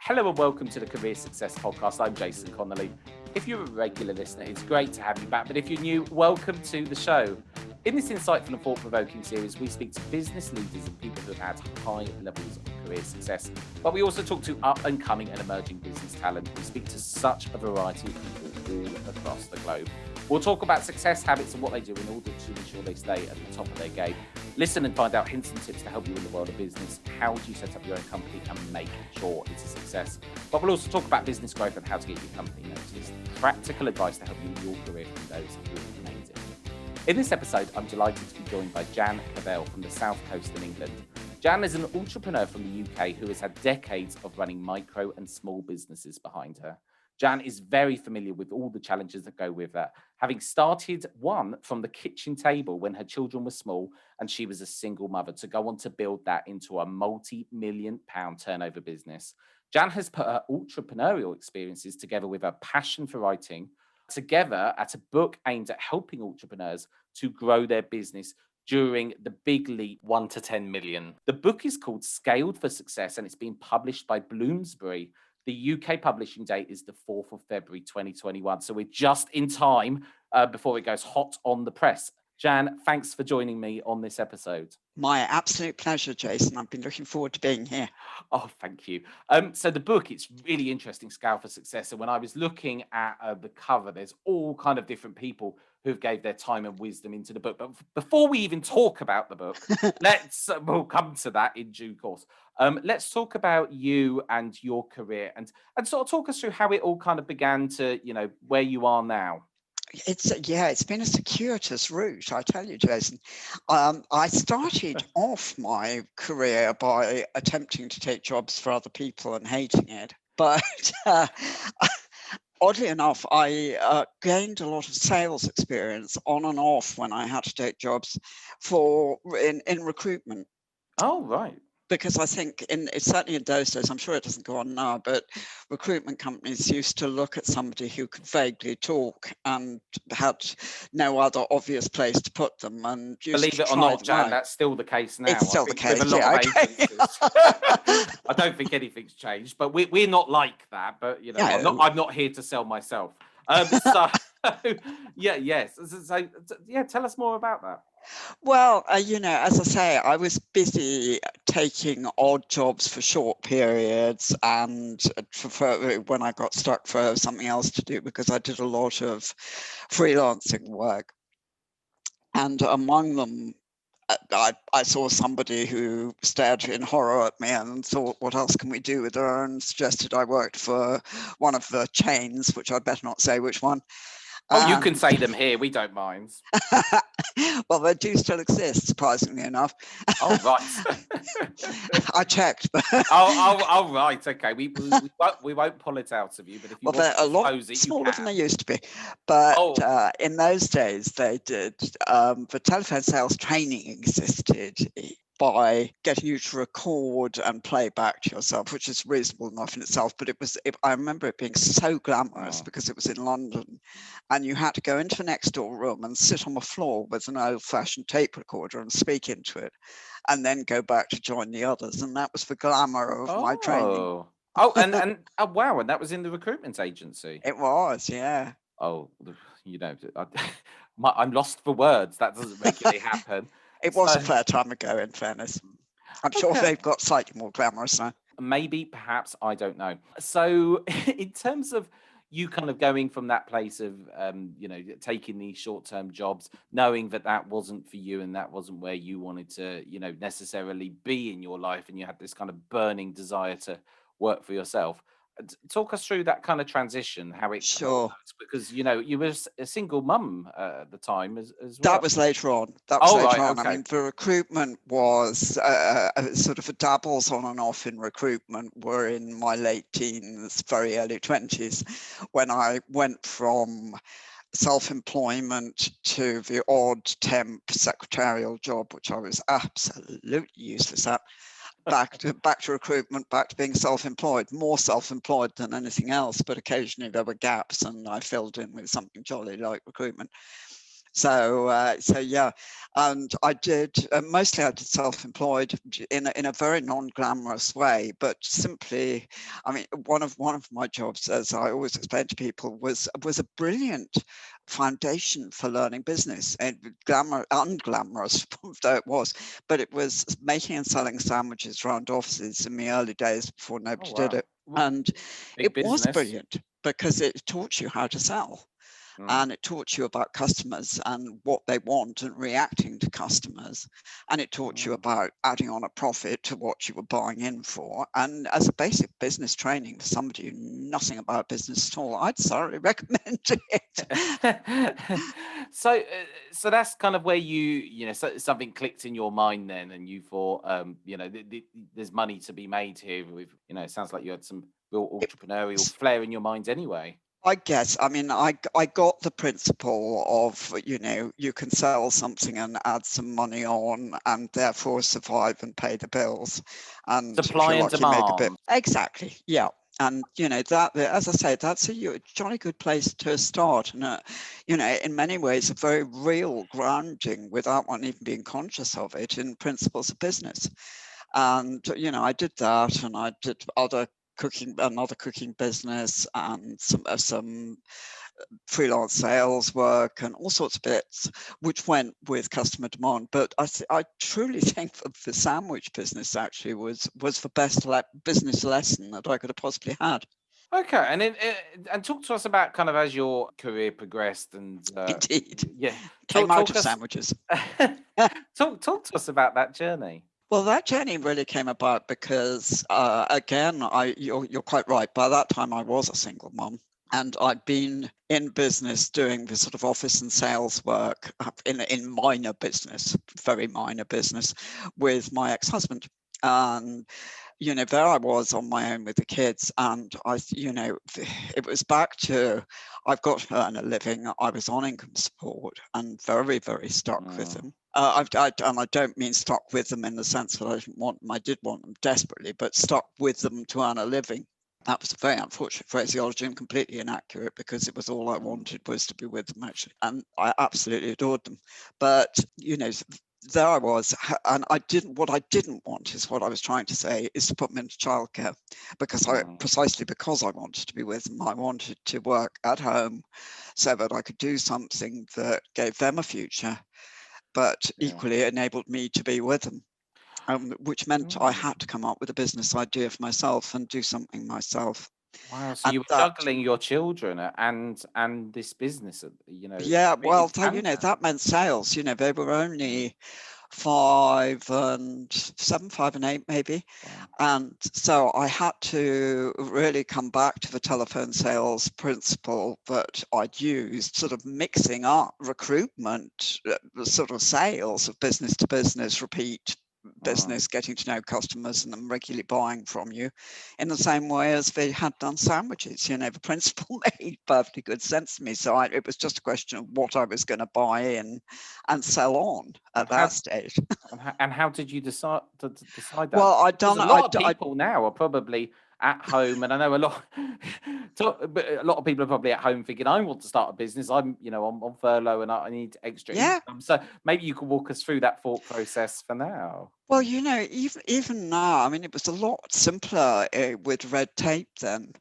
Hello and welcome to the Career Success Podcast. I'm Jason Connolly. If you're a regular listener, it's great to have you back. But if you're new, welcome to the show. In this insightful and thought-provoking series, we speak to business leaders and people who have had high levels of career success. But we also talk to up-and-coming and emerging business talent. We speak to such a variety of people all across the globe. We'll talk about success habits and what they do in order to ensure they stay at the top of their game. Listen and find out hints and tips to help you in the world of business. How do you set up your own company and make sure it's a success? But we'll also talk about business growth and how to get your company noticed. Practical advice to help you in your career from those who have made it. In this episode, I'm delighted to be joined by Jan Cavelle from the South Coast in England. Jan is an entrepreneur from the UK who has had decades of running micro and small businesses behind her. Jan is very familiar with all the challenges that go with that, having started one from the kitchen table when her children were small and she was a single mother, to go on to build that into a multi-million-pound turnover business. Jan has put her entrepreneurial experiences together with her passion for writing, together at a book aimed at helping entrepreneurs to grow their business during the big leap 1 to 10 million. The book is called Scaled for Success and it's been published by Bloomsbury. The UK publishing date is the 4th of February 2021. So we're just in time before it goes hot on the press. Jan, thanks for joining me on this episode. My absolute pleasure, Jason. I've been looking forward to being here. Oh, thank you. So the book, it's really interesting, Scale for Success. And when I was looking at the cover, there's all kind of different people who've gave their time and wisdom into the book. But before we even talk about the book, we'll come to that in due course. Let's talk about you and your career and sort of talk us through how it all kind of began to, where you are now. It's been a circuitous route, I tell you, Jason. I started off my career by attempting to take jobs for other people and hating it. But oddly enough, I gained a lot of sales experience on and off when I had to take jobs in recruitment. Oh, right. Because I think certainly in those days, I'm sure it doesn't go on now, but recruitment companies used to look at somebody who could vaguely talk and had no other obvious place to put them. And believe it or not, Jan, that's still the case now. It's still the case. With a lot of agencies. I don't think anything's changed, but we're not like that. But I'm not here to sell myself. So tell us more about that. Well, as I say, I was busy taking odd jobs for short periods and for when I got stuck for something else to do, because I did a lot of freelancing work. And among them, I saw somebody who stared in horror at me and thought, what else can we do with her? And suggested I worked for one of the chains, which I'd better not say which one. Oh, you can say them here. We don't mind. Well, they do still exist, surprisingly enough. Oh, right. I checked. Oh, right. Okay. We won't pull it out of you. But if you they're a lot smaller than they used to be. But in those days, they did. The telephone sales training existed by getting you to record and play back to yourself, which is reasonable enough in itself. But I remember it being so glamorous because it was in London, and you had to go into the next door room and sit on the floor with an old-fashioned tape recorder and speak into it, and then go back to join the others. And that was the glamour of my training. Oh, and wow, and that was in the recruitment agency. It was, yeah. Oh, I'm lost for words. That doesn't regularly happen. It was a fair time ago, in fairness. I'm sure they've got slightly more glamorous now. Maybe, perhaps, I don't know. So in terms of you kind of going from that place of, taking these short-term jobs, knowing that wasn't for you and that wasn't where you wanted to, necessarily be in your life, and you had this kind of burning desire to work for yourself. Talk us through that kind of transition, how it sure works, because you were a single mum at the time as well. That was later on. Okay. I mean, the recruitment was sort of a dabbles on and off in recruitment were in my late teens, very early 20s, when I went from self-employment to the odd temp secretarial job, which I was absolutely useless at. Back to recruitment, back to being self-employed, more self-employed than anything else, but occasionally there were gaps and I filled in with something jolly like recruitment. So yeah, and I did mostly I did self-employed in a very non-glamorous way, but simply, I mean, one of my jobs, as I always explain to people, was a brilliant foundation for learning business, and unglamorous though it was, but it was making and selling sandwiches around offices in the early days before Oh nobody did wow, it, and big it was business. brilliant because it taught you how to sell. Mm. And it taught you about customers and what they want and reacting to customers. And it taught you Mm. about adding on a profit to what you were buying in for. And as a basic business training for somebody who knew nothing about business at all, I'd thoroughly recommend it. So that's kind of where something clicked in your mind then, and you thought, there's money to be made here. With it sounds like you had some real entrepreneurial flair in your mind anyway. I guess. I mean, I got the principle of, you can sell something and add some money on and therefore survive and pay the bills. And if Supply you're and lucky, make a bit. demand. Exactly. Yeah. And, that, as I say, that's a jolly good place to start. And, in many ways, a very real grounding without one even being conscious of it in principles of business. And, I did that, and I did another cooking business, and some freelance sales work and all sorts of bits, which went with customer demand. But I truly think that the sandwich business actually was the best business lesson that I could have possibly had. Okay, and talk to us about kind of as your career progressed, and Indeed, yeah, came out talk of us sandwiches. talk to us about that journey. Well, that journey really came about because, again, you're quite right. By that time, I was a single mom, and I'd been in business doing the sort of office and sales work in minor business, very minor business, with my ex-husband. And there I was on my own with the kids, and it was back to, I've got to earn a living. I was on income support and very, very stuck with Mm. them. And I don't mean stuck with them in the sense that I didn't want them. I did want them desperately, but stuck with them to earn a living. That was a very unfortunate phraseology and completely inaccurate, because it was all I wanted was to be with them, actually. And I absolutely adored them. But, there I was, and what I didn't want, is what I was trying to say, is to put them into childcare, because precisely because I wanted to be with them, I wanted to work at home so that I could do something that gave them a future, but Yeah. equally enabled me to be with them, which meant I Mm. had to come up with a business idea for myself and do something myself. Wow. So you And were that, juggling your children and this business, yeah, in well, tandem. that meant sales. They were Mm. only 5 and 7, 5 and 8 maybe. Wow. And so I had to really come back to the telephone sales principle that I'd used, sort of mixing up recruitment, sort of sales of business to business, repeat Mm. business, getting to know customers and them regularly buying from you, in the same way as they had done sandwiches. The principle made perfectly good sense to me. So it was just a question of what I was going to buy in and sell on And at that stage. how did you decide that? Well, Because a lot of people now are probably at home, and I know a lot, but a lot of people are probably at home thinking, "I want to start a business. I'm on furlough, and I need extra yeah. income." So maybe you could walk us through that thought process for now. Well, even now, I mean, it was a lot simpler with red tape then,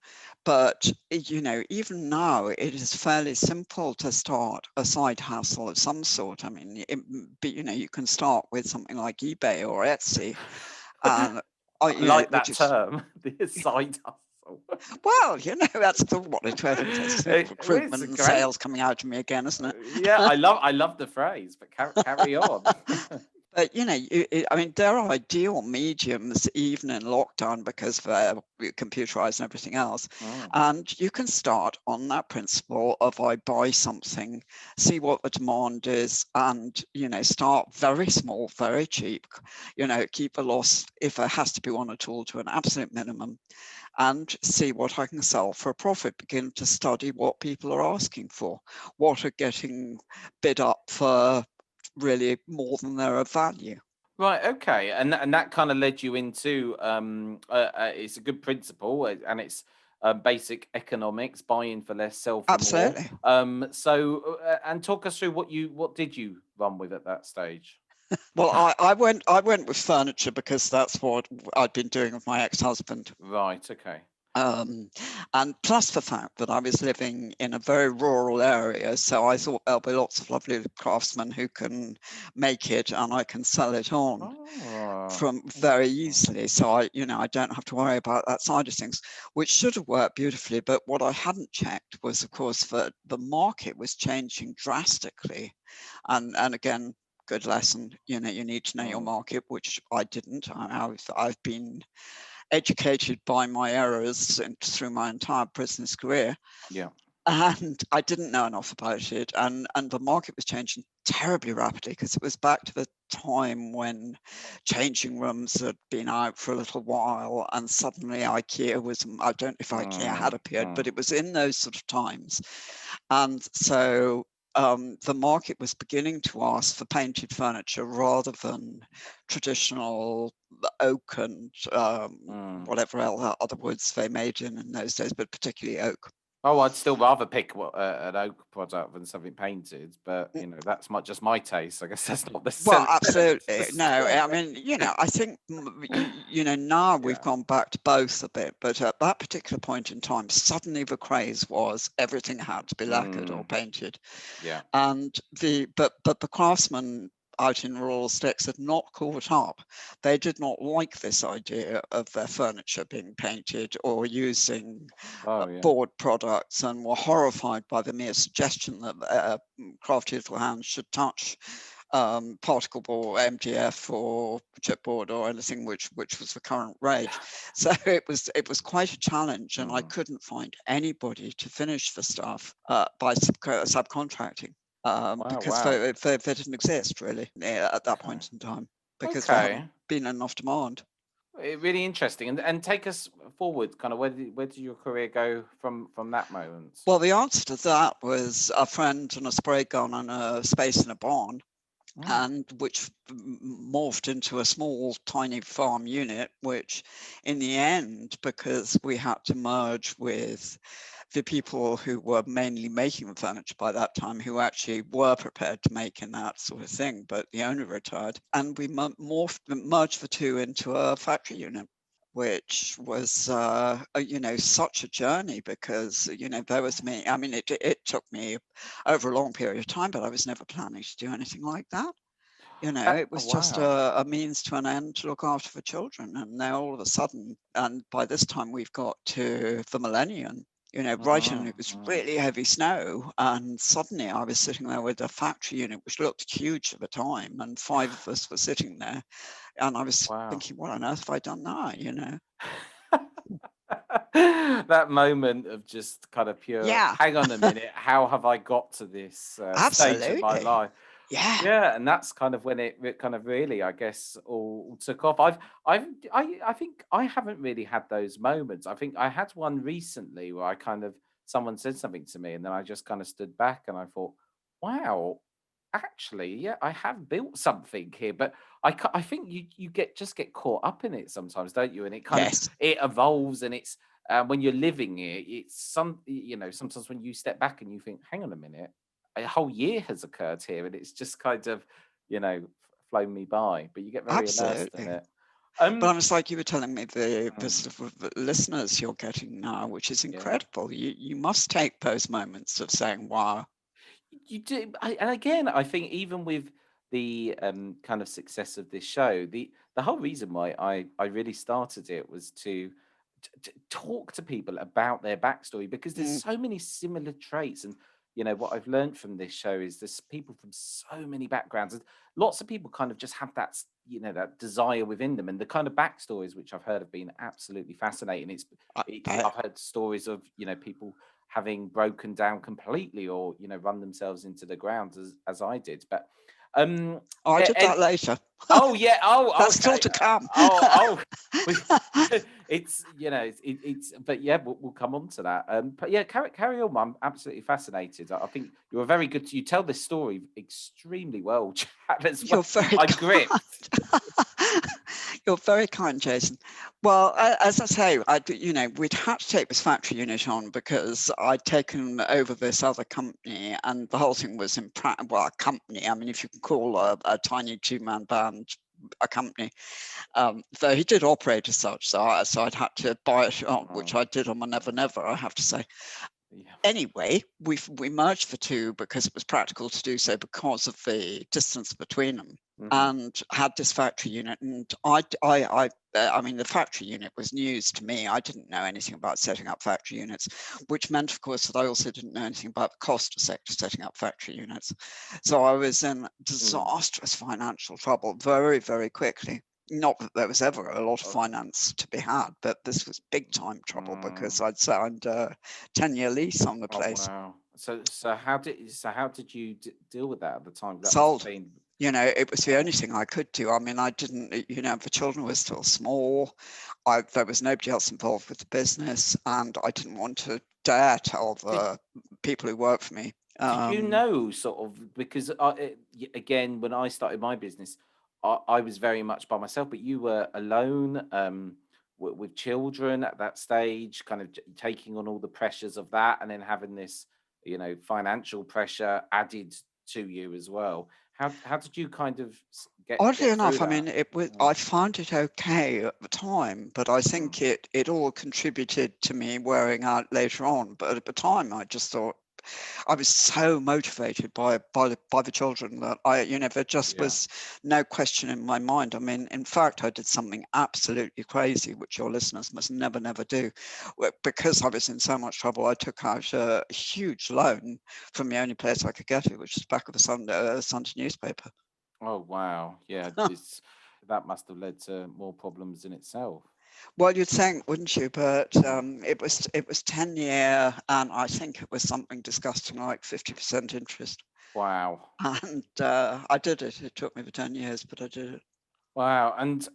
but even now, it is fairly simple to start a side hustle of some sort. I mean, but you can start with something like eBay or Etsy, and I like which that is, term, the side hustle. well, that's what it is. It's Recruitment and great. sales coming out of me again, isn't it? Yeah, I love the phrase, but carry on. But I mean, they're ideal mediums even in lockdown because they're computerized and everything else. Mm, And you can start on that principle of, I buy something, see what the demand is, and start very small, very cheap. Keep a loss if there has to be one at all to an absolute minimum, and see what I can sell for a profit. Begin to study what people are asking for, what are getting bid up for really more than they're of value. right, okay, and that kind of led you into it's a good principle, and it's basic economics, buy in for less, sell for more. Absolutely. And talk us through what did you run with at that stage? Well, I went with furniture because that's what I'd been doing with my ex-husband. Right. Okay. Um, and plus the fact that I was living in a very rural area, so I thought there'll be lots of lovely craftsmen who can make it and I can sell it on Oh, from very interesting. easily. So I don't have to worry about that side of things, which should have worked beautifully. But what I hadn't checked was, of course, that the market was changing drastically. And again, good lesson, you need to know your Mm, market, which I didn't. I've been educated by my errors through my entire business career. yeah. And I didn't know enough about it. And the market was changing terribly rapidly because it was back to the time when changing rooms had been out for a little while and suddenly IKEA was, I don't know if IKEA had Mm, appeared, but mm, it was in those sort of times. And so the market was beginning to ask for painted furniture rather than traditional oak and mm. whatever else other woods they made in those days, but particularly oak. Oh, I'd still rather pick an oak product than something painted, but that's just my taste. I guess that's not Well, necessarily. absolutely. No, I mean, I think, now we've Yeah. gone back to both a bit, but at that particular point in time, suddenly the craze was everything had to be lacquered or Mm, painted. yeah. And but the craftsmen out in rural sticks had not caught up. They did not like this idea of their furniture being painted or using Oh, yeah. board products and were horrified by the mere suggestion that crafty little hands should touch particle board, MDF, or chipboard, or anything which was the current rage. So it was quite a challenge, and I Mm. couldn't find anybody to finish the stuff by subcontracting Wow. because Wow. they didn't exist really at that Okay. point in time because there hadn't Okay. been enough demand. Really interesting. And take us forward. Kind of where did your career go from that moment? Well, the answer to that was a friend and a spray gun and a space in a barn, Mm. and which morphed into a small, tiny farm unit, which in the end, because we had to merge with the people who were mainly making the furniture by that time, who actually were prepared to make in that sort of thing, but the owner retired, and we merged the two into a factory unit, which was such a journey because there was me. I mean, it took me over a long period of time, but I was never planning to do anything like that. It Oh, was just wow. a means to an end to look after the children. And now all of a sudden, and by this time we've got to the millennium, right in, Mm, it was mm. really heavy snow. And suddenly I was sitting there with a factory unit, which looked huge at the time. And five of us were sitting there. And I was Wow. thinking, what on earth have I done now? That moment of just kind of pure, Yeah, hang on a minute, how have I got to this stage of my absolutely. life? Yeah. Yeah, and that's kind of when it kind of really, I guess, all took off. I think I haven't really had those moments. I think I had one recently where I kind of someone said something to me, and then I just kind of stood back and I thought, wow, actually, yeah, I have built something here. But I think you get caught up in it sometimes, don't you? And it kind of Yes. it evolves, and it's when you're living it, it's sometimes when you step back and you think, hang on a minute, a whole year has occurred here, and it's just kind of flown me by. But you get very immersed in Absolutely. it. But Um, it's like you were telling me the mm, sort of listeners you're getting now, which is yeah. incredible. You must take those moments of saying, "Wow." You do, and again, I think even with the kind of success of this show, the whole reason why I really started it was to talk to people about their backstory because there's Mm, so many similar traits. And what I've learned from this show is there's people from so many backgrounds, and lots of people kind of just have that desire within them, and the kind of backstories which I've heard have been absolutely fascinating. I It's bet. I've heard stories of people having broken down completely or run themselves into the ground as I did. But um Oh, I did and that later. oh yeah, oh That's still okay, to come. we, it's it's but yeah, we'll come on to that. But yeah, carry on. I'm absolutely fascinated. I think you're a very good. You tell this story extremely well, Chad, as You're well. very I'm kind. gripped. You're very kind, Jason. Well, as I say, we'd had to take this factory unit on because I'd taken over this other company, and the whole thing was a company. I mean, if you can call a tiny two-man band a company, though he did operate as such. So I'd had to buy it on, which I did on my Never Never, I have to say. Yeah. Anyway, we merged the two because it was practical to do so because of the distance between them, and had this factory unit. And I mean, the factory unit was news to me. I didn't know anything about setting up factory units, which meant, of course, that I also didn't know anything about the cost of setting up factory units. So I was in disastrous financial trouble very, very quickly. Not that there was ever a lot of finance to be had, but this was big time trouble because I'd signed a 10-year lease on the place. Wow. So how did you deal with that at the time? That must Sold. have been... It was the only thing I could do. I mean, I didn't, the children were still small. There was nobody else involved with the business, and I didn't want to dare tell the people who work for me. Did you know, sort of, because again, when I started my business, I was very much by myself, but you were alone, with children at that stage, kind of taking on all the pressures of that, and then having this, financial pressure added to you as well. How did you kind of Oddly get through enough, I that? mean, I found it okay at the time, but I think it all contributed to me wearing out later on. But at the time, I just thought, I was so motivated by the children that there just was no question in my mind. I mean, in fact, I did something absolutely crazy, which your listeners must never, never do. Because I was in so much trouble, I took out a huge loan from the only place I could get it, which is back of a Sunday newspaper. Oh wow, yeah, that must have led to more problems in itself. Well, you'd think, wouldn't you? But it was 10-year, and I think it was something disgusting like 50% interest. Wow. And I did it. It took me for 10 years, but I did it. Wow, and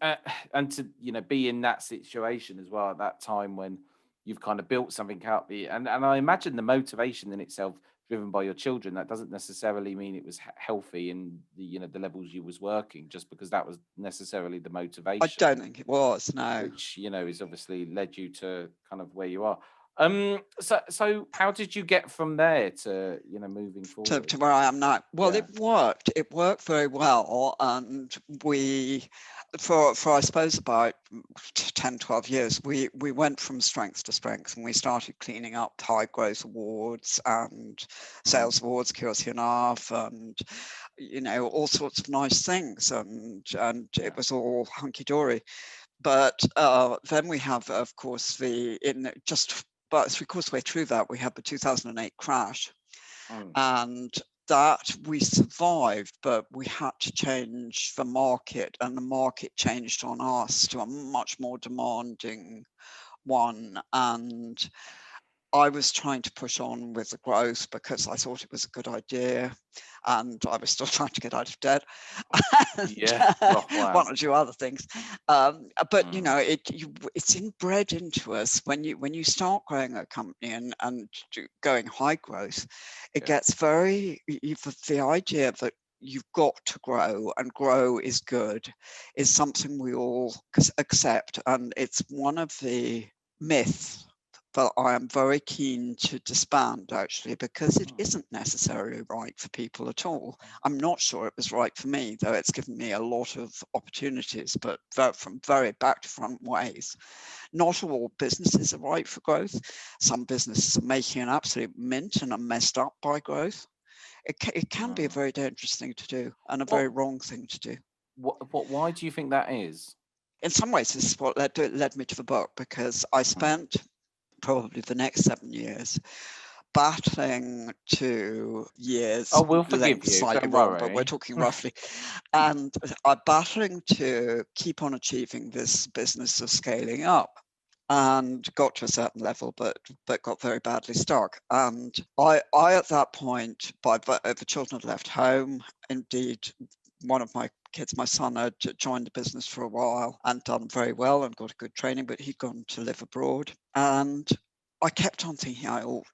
to be in that situation as well at that time when you've kind of built something up, and I imagine the motivation in itself, driven by your children, that doesn't necessarily mean it was healthy in the levels you was working, just because that was necessarily the I motivation, don't think it was, no. which is obviously led you to kind of where you are. So how did you get from there to moving forward? To where I am now. Well, Yeah. it worked. It worked very well. And we, for I suppose about 10, 12 years, we went from strength to strength, and we started cleaning up high growth awards and sales awards, curiously enough, and all sorts of nice things. And it was all hunky dory. But then we have, of course, just about 3/4 way through that, we had the 2008 crash. And that we survived, but we had to change the market, and the market changed on us to a much more demanding one. And I was trying to push on with the growth because I thought it was a good idea, and I was still trying to get out of debt, and Yeah. Oh, wow. one or two other things. But it's inbred into us when you start growing a company and going high growth. It gets the idea that you've got to grow, and grow is good, is something we all accept, and it's one of the myths that I am very keen to disband, actually, because it isn't necessarily right for people at all. I'm not sure it was right for me, though it's given me a lot of opportunities, but from very back to front ways. Not all businesses are right for growth. Some businesses are making an absolute mint and are messed up by growth. It can be a very dangerous thing to do, and a very wrong thing to do. Why do you think that is? In some ways, this is what led me to the book, because I spent probably the next 7 years battling to years. Oh, we'll forgive length you. slightly Don't wrong, but we're worry. talking roughly. And I'm battling to keep on achieving this business of scaling up, and got to a certain level, but got very badly stuck. And I at that point, the children had left home. Indeed, one of my kids, my son, had joined the business for a while and done very well and got a good training, but he'd gone to live abroad. And I kept on thinking I ought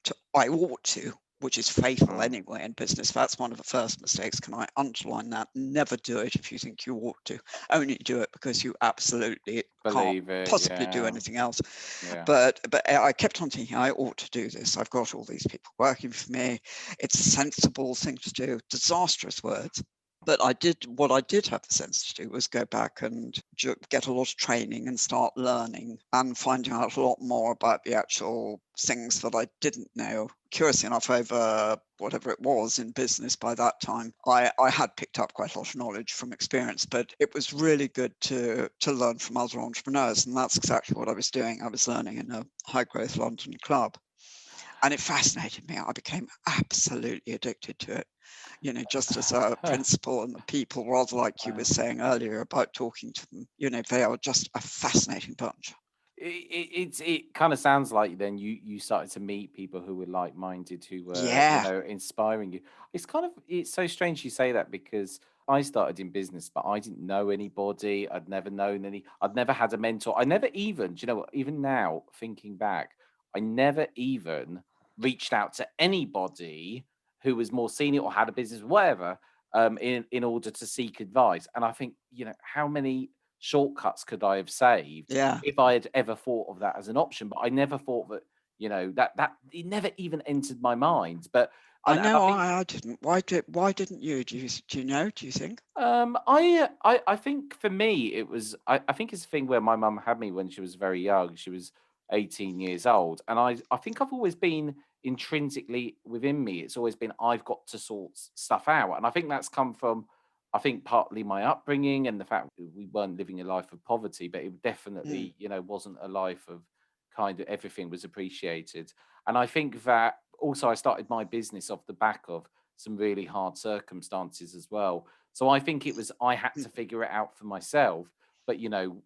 to, which is fatal Mm. anyway in business. That's one of the first mistakes. Can I underline that? Never do it if you think you ought to. Only do it because you absolutely can't Believe it. possibly do Yeah. anything else. Yeah. But I kept on thinking I ought to do this. I've got all these people working for me. It's a sensible thing to do. Disastrous words. But what I did have the sense to do was go back and get a lot of training and start learning and finding out a lot more about the actual things that I didn't know. Curious enough, over whatever it was in business by that time, I had picked up quite a lot of knowledge from experience, but it was really good to learn from other entrepreneurs. And that's exactly what I was doing. I was learning in a high growth London club. And it fascinated me. I became absolutely addicted to it, just as a principle, and the people, rather like you were saying earlier about talking to them, they are just a fascinating bunch. It kind of sounds like then you started to meet people who were like-minded, who were, Yeah, inspiring you. It's so strange you say that, because I started in business, but I didn't know anybody. I'd never had a mentor. I never even, do you know what, even now thinking back, I never even reached out to anybody who was more senior or had a business, whatever, in order to seek advice. And I think, how many shortcuts could I have saved yeah. if I had ever thought of that as an option? But I never thought that, that it never even entered my mind. But I and I know think I didn't. Why didn't you? Do you know? Do you think? I think for me it was, I think it's a thing where my mum had me when she was very young. She was 18 years old, and I think I've always been intrinsically within me. It's always been I've got to sort stuff out, and I think that's come from, I think, partly my upbringing and the fact that we weren't living a life of poverty, but it Mm, definitely, wasn't a life of kind of everything was appreciated. And I think that also I started my business off the back of some really hard circumstances as well. So I think it was, I had mm, to figure it out for myself. But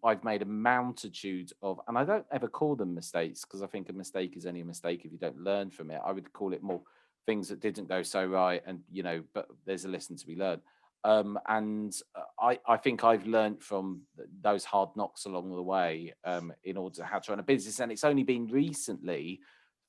I've made a multitude of, and I don't ever call them mistakes, because I think a mistake is only a mistake if you don't learn from it. I would call it more things that didn't go so right, and but there's a lesson to be learned. I think I've learned from those hard knocks along the way, in order to how to run a business. And it's only been recently,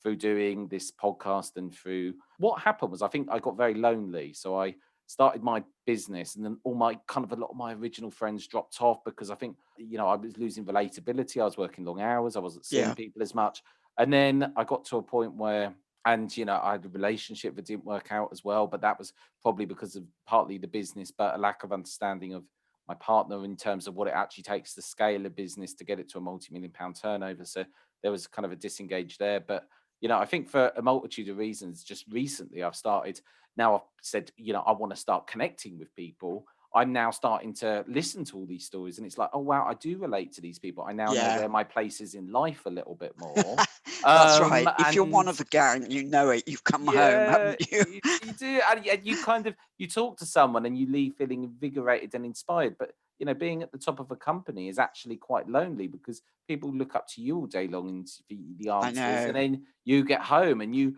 through doing this podcast and through what happened was, I think I got very lonely. So I started my business, and then a lot of my original friends dropped off, because I think, I was losing relatability. I was working long hours. I wasn't seeing yeah. people as much. And then I got to a point where, and I had a relationship that didn't work out as well, but that was probably because of partly the business, but a lack of understanding of my partner in terms of what it actually takes to scale a business to get it to a multi-million pound turnover. So there was kind of a disengage there. But I think for a multitude of reasons, just recently I've started, now I've said, I want to start connecting with people. I'm now starting to listen to all these stories, and it's like, oh wow, I do relate to these people. I now know Yeah. where my place is in life a little bit more. That's right. If you're one And of the gang, you know it. You've come home, yeah, haven't you? you do, and you kind of, you talk to someone and you leave feeling invigorated and inspired. But being at the top of a company is actually quite lonely, because people look up to you all day long and for the I answers, and know. then you get home and you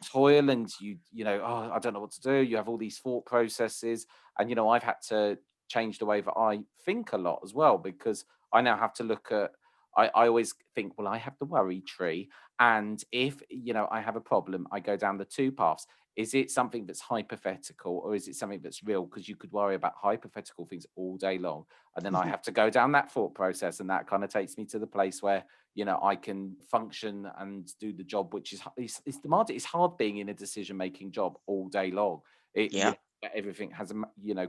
toil, and oh, I don't know what to do. You have all these thought processes, and I've had to change the way that I think a lot as well, because I now have to look at. I always think, well, I have the worry tree, and if, I have a problem, I go down the two paths. Is it something that's hypothetical, or is it something that's real? Because you could worry about hypothetical things all day long. And then I have to go down that thought process. And that kind of takes me to the place where, I can function and do the job, which is, it's demanding. It's hard being in a decision making job all day long. Yeah. Everything has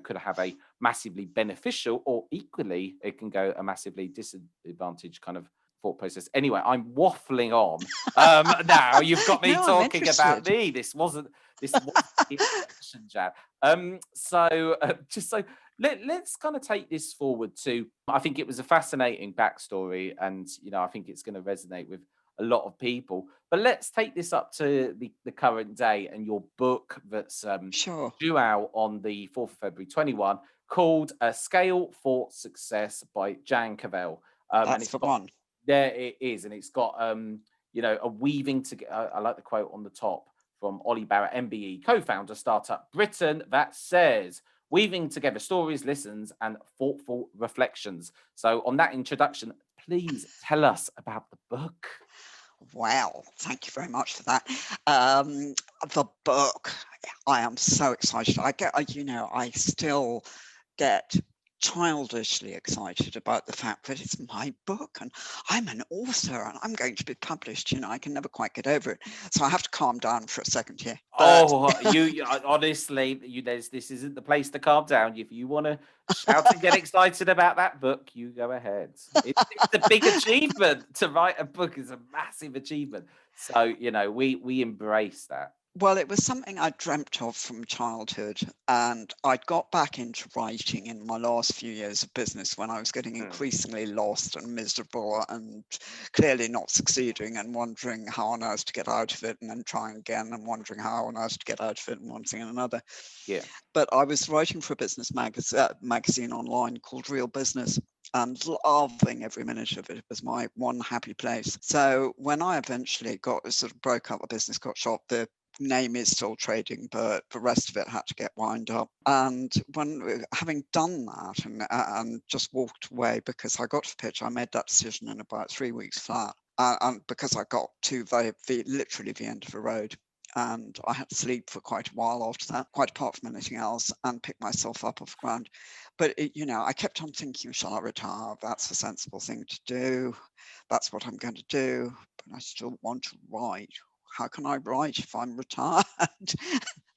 could have a massively beneficial, or equally, it can go a massively disadvantaged kind of thought process. Anyway, I'm waffling on. Now you've got me No, I'm talking about interested. me. This wasn't the intention, Jan. Just so let's kind of take this forward to. I think it was a fascinating backstory, and I think it's going to resonate with a lot of people. But let's take this up to the current day, and your book that's Sure. due out on the 4th of February 21, called Scale for Success by Jan Cavelle. And That's it's the got, one. there it is, and it's got a weaving together. I like the quote on the top from Ollie Barrett, MBE, co-founder, startup Britain, that says, weaving together stories, lessons, and thoughtful reflections. So, on that introduction, please tell us about the book. Well, thank you very much for that. Um, the book, I am so excited. I still get childishly excited about the fact that it's my book and I'm an author and I'm going to be published. I can never quite get over it. So I have to calm down for a second here. But Honestly, this isn't the place to calm down. If you want to shout and get excited about that book, you go ahead. It's a big achievement. To write a book is a massive achievement. So we embrace that. Well, it was something I dreamt of from childhood, and I'd got back into writing in my last few years of business when I was getting increasingly lost and miserable and clearly not succeeding and wondering how on earth to get out of it, and then trying again and wondering how on earth to get out of it, and one thing and another. Yeah. But I was writing for a business magazine online called Real Business, and loving every minute of it. It was my one happy place. So when I eventually broke up the business, got shot, the name is still trading, but the rest of it had to get wound up. And when having done that and just walked away because I got to the pitch, I made that decision in about 3 weeks flat. And because I got to literally the end of the road. And I had to sleep for quite a while after that, quite apart from anything else, and pick myself up off the ground. But I kept on thinking, shall I retire? That's a sensible thing to do. That's what I'm going to do. But I still want to write. How can I write if I'm retired?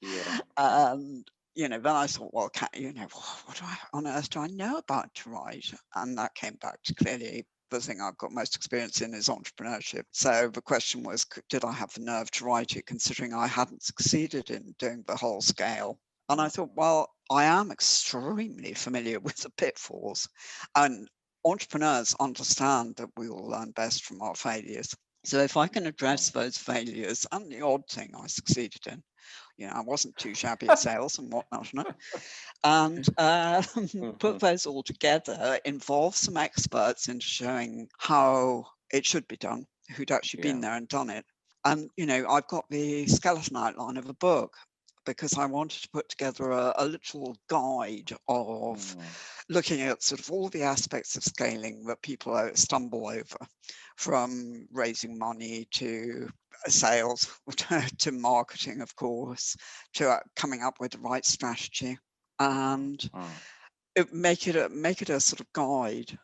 Yeah. And then I thought, well, what on earth do I know about to write? And that came back to clearly the thing I've got most experience in is entrepreneurship. So the question was, did I have the nerve to write it, considering I hadn't succeeded in doing the whole scale? And I thought, well, I am extremely familiar with the pitfalls, and entrepreneurs understand that we all learn best from our failures. So if I can address those failures and the odd thing I succeeded in, I wasn't too shabby at sales and whatnot, and put those all together, involve some experts into showing how it should be done, who'd actually been there and done it. And, I've got the skeleton outline of a book because I wanted to put together a little guide of looking at sort of all the aspects of scaling that people stumble over, from raising money to sales to marketing, of course, to coming up with the right strategy, and make it a sort of guide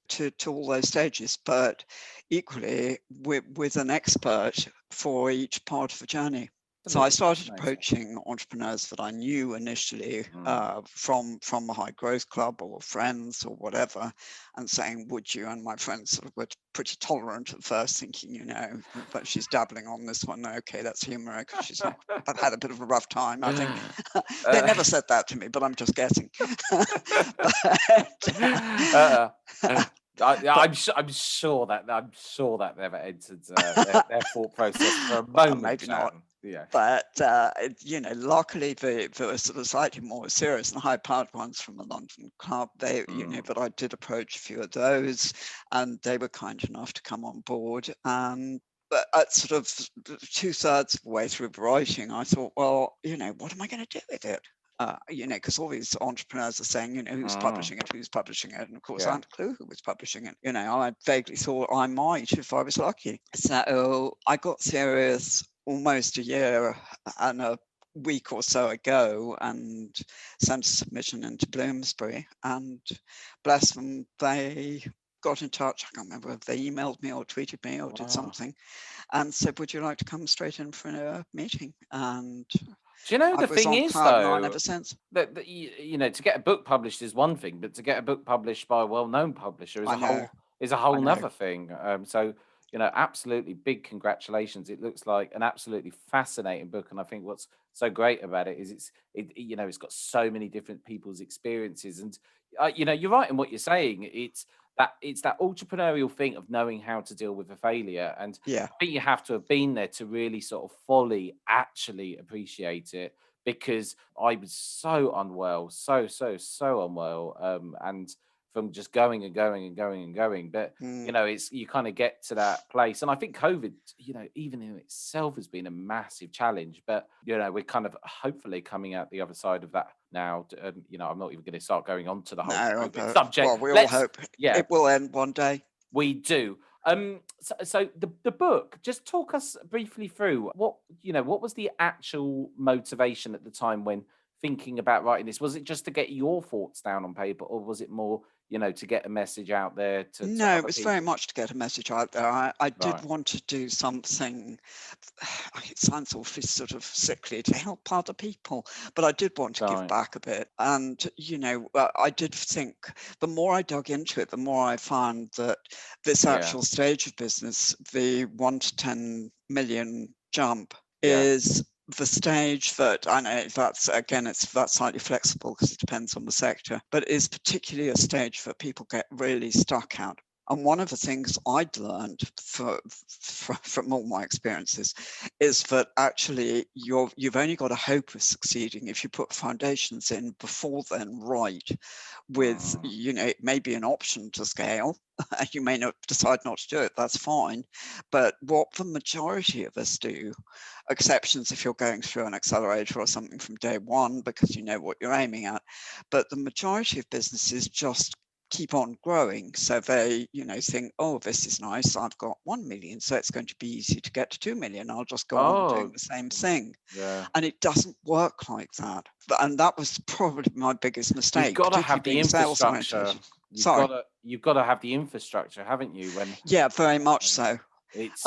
to all those stages, but equally with an expert for each part of the journey. So I started approaching entrepreneurs that I knew initially from the High Growth Club or friends or whatever, and saying, would you? And my friends sort of were pretty tolerant at first, thinking, but she's dabbling on this one. Okay, that's humor because she's not, but had a bit of a rough time, I think. They never said that to me, but I'm just guessing. I'm sure that never entered their thought process for a moment. Maybe not. Yeah. But luckily the sort of slightly more serious and high-powered ones from the London club, but I did approach a few of those, and they were kind enough to come on board. And but at sort of 2/3 of the way through writing, I thought, well, what am I going to do with it? Because all these entrepreneurs are saying, who's publishing it, and of course I had a clue who was publishing it. I vaguely thought I might if I was lucky. So I got serious almost a year and a week or so ago and sent a submission into Bloomsbury, and bless them, they got in touch. I can't remember if they emailed me or tweeted me or did something, and said, would you like to come straight in for a meeting? And do you know the thing is, though, ever since. That to get a book published is one thing, but to get a book published by a well-known publisher is a whole nother thing. So absolutely big congratulations. It looks like an absolutely fascinating book, and I think what's so great about it is it's got so many different people's experiences, and you're right in what you're saying. It's that entrepreneurial thing of knowing how to deal with a failure, and I think you have to have been there to really sort of fully actually appreciate it, because I was so unwell, so unwell, and from just going and going and going and going. But it's you kind of get to that place, and I think COVID, even in itself has been a massive challenge. But we're kind of hopefully coming out the other side of that now. I'm not even going to start going on to the whole COVID subject. Well, we all hope it will end one day. We do. So the book, just talk us briefly through what was the actual motivation at the time when thinking about writing this? Was it just to get your thoughts down on paper, or was it more, to get a message out there to No, it other was very people? much to get a message out there. I did Right. want to do something, it sounds awfully sort of sickly, to help other people, but I did want to give Right. back a bit. And, I did think the more I dug into it, the more I found that this Yeah. actual stage of business, the 1 to 10 million jump, Yeah. is the stage that, I know that's slightly flexible because it depends on the sector, but is particularly a stage that people get really stuck at. And one of the things I'd learned from all my experiences is that actually you've only got a hope of succeeding if you put foundations in before then, right? With, Mm. it may be an option to scale. You may not decide not to do it, that's fine. But what the majority of us do, exceptions if you're going through an accelerator or something from day one because you know what you're aiming at, but the majority of businesses just keep on growing. So they, think, oh, this is nice. I've got 1 million, so it's going to be easy to get to 2 million. I'll just go on doing Oh, the same thing. yeah. And it doesn't work like that. And that was probably my biggest You've mistake, got to particularly have the being sales infrastructure. oriented. You've got Sorry. to you've got to have the infrastructure, haven't you? Yeah, very much Um, so. it's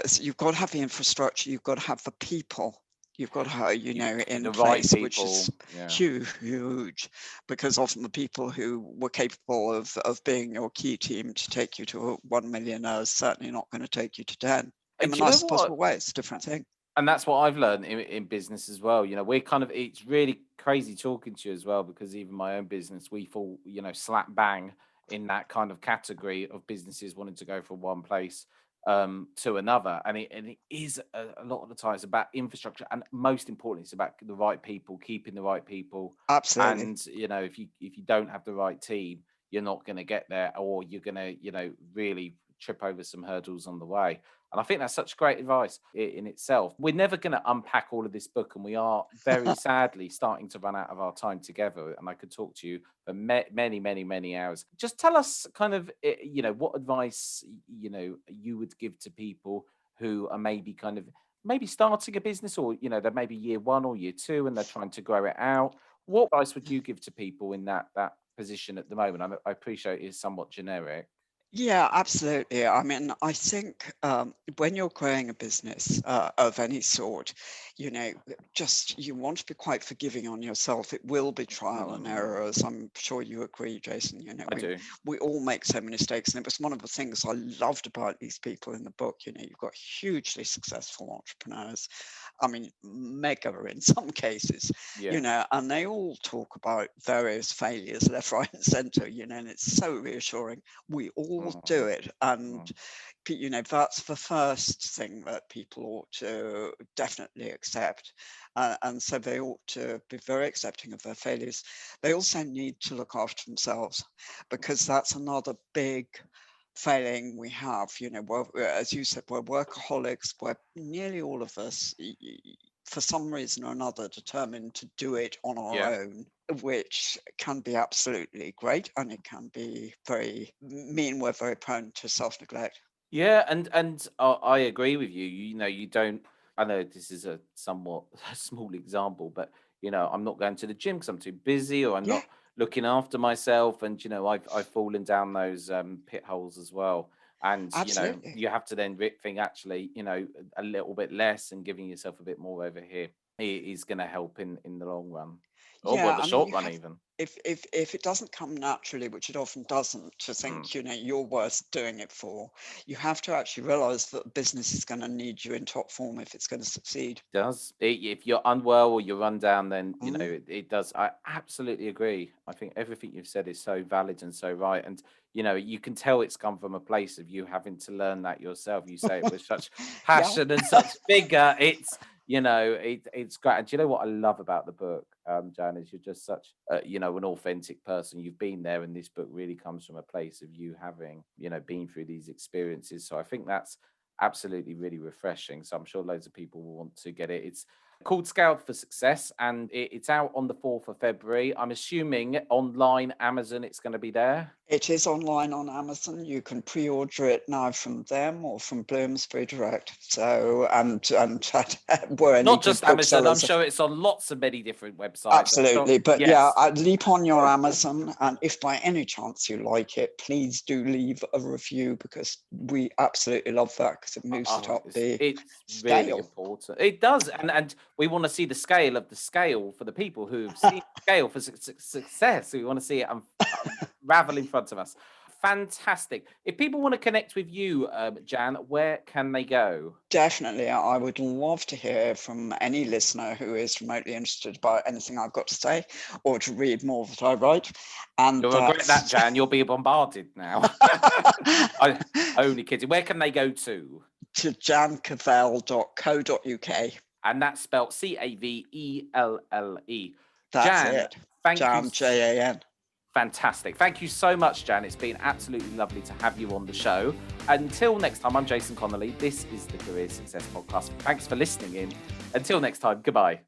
So you've got to have the infrastructure, you've got to have the people, you've got to have, in the right place, which is people. Yeah. huge, because often the people who were capable of being your key team to take you to 1 million are certainly not going to take you to 10 in And the do you know nicest what? possible way. It's a different thing. And that's what I've learned in business as well. We're kind of, it's really crazy talking to you as well, because even my own business, we fall, slap bang in that kind of category of businesses wanting to go from one place to another. And it is a lot of the time it's about infrastructure, and most importantly, it's about the right people, keeping the right people. Absolutely. And if you don't have the right team, you're not going to get there, or you're going to really trip over some hurdles on the way. And I think that's such great advice in itself. We're never going to unpack all of this book, and we are very sadly starting to run out of our time together. And I could talk to you for many, many, many hours. Just tell us kind of, what advice, you would give to people who are maybe kind of maybe starting a business, or, they're maybe year one or year two and they're trying to grow it out. What advice would you give to people in that position at the moment? I appreciate it's somewhat generic. Yeah, absolutely. I mean, I think when you're growing a business of any sort, you know, just you want to be quite forgiving on yourself. It will be trial and Mm, error, as I'm sure you agree, Jason. I do. We all make so many mistakes, and it was one of the things I loved about these people in the book. You've got hugely successful entrepreneurs. I mean, mega in some cases, Yeah. and they all talk about various failures left, right, and center. And it's so reassuring. We all do Mm, it, and mm. that's the first thing that people ought to definitely accept, and so they ought to be very accepting of their failures. They also need to look after themselves, because that's another big failing we have. As you said, we're workaholics. We're nearly all of us, for some reason or another, determined to do it on our Yeah. own, which can be absolutely great, and it can be very mean. We're very prone to self-neglect. Yeah, and I agree with you. You don't. I know this is a somewhat small example, but I'm not going to the gym because I'm too busy, or I'm Yeah, not looking after myself, and I've fallen down those pit holes as well. And absolutely. you have to then think, actually, a little bit less and giving yourself a bit more over here is going to help in the long run, or well, Yeah, the I mean, short you run have, even. if it doesn't come naturally, which it often doesn't, to Mm. think, you're worth doing it for, you have to actually realize that business is going to need you in top form if it's going to succeed. Does if you're unwell or you're run down, then Mm, it does. I absolutely agree. I think everything you've said is so valid and so right. And you can tell it's come from a place of you having to learn that yourself. You say it with such yeah. passion and such vigor. It's great. And do you know what I love about the book, Jan, is you're just such an authentic person. You've been there, and this book really comes from a place of you having been through these experiences. So I think that's absolutely really refreshing. So I'm sure loads of people will want to get it. Called Scaled for Success, and it's out on the 4th of February. I'm assuming online, Amazon, it's going to be there. It is online on Amazon. You can pre-order it now from them or from Bloomsbury Direct. So, and where not just Amazon, I'm sure it's on lots of many different websites. Absolutely, but yes. yeah, I'd leap on your Amazon, and if by any chance you like it, please do leave a review, because we absolutely love that, because it moves it up the scale. Really important. It does, and we want to see the scale of the scale for the people who've seen Scale for Success. We want to see it unravel in front of us. Fantastic. If people want to connect with you, Jan, where can they go? Definitely. I would love to hear from any listener who is remotely interested about anything I've got to say, or to read more that I write. And you'll regret that, Jan. You'll be bombarded now. Only kidding. Where can they go to? To jancavelle.co.uk. And that's spelled Cavelle. That's Jan, it. Thank Jan, you. Jan. Fantastic. Thank you so much, Jan. It's been absolutely lovely to have you on the show. Until next time, I'm Jason Connolly. This is the Career Success Podcast. Thanks for listening in. Until next time, goodbye.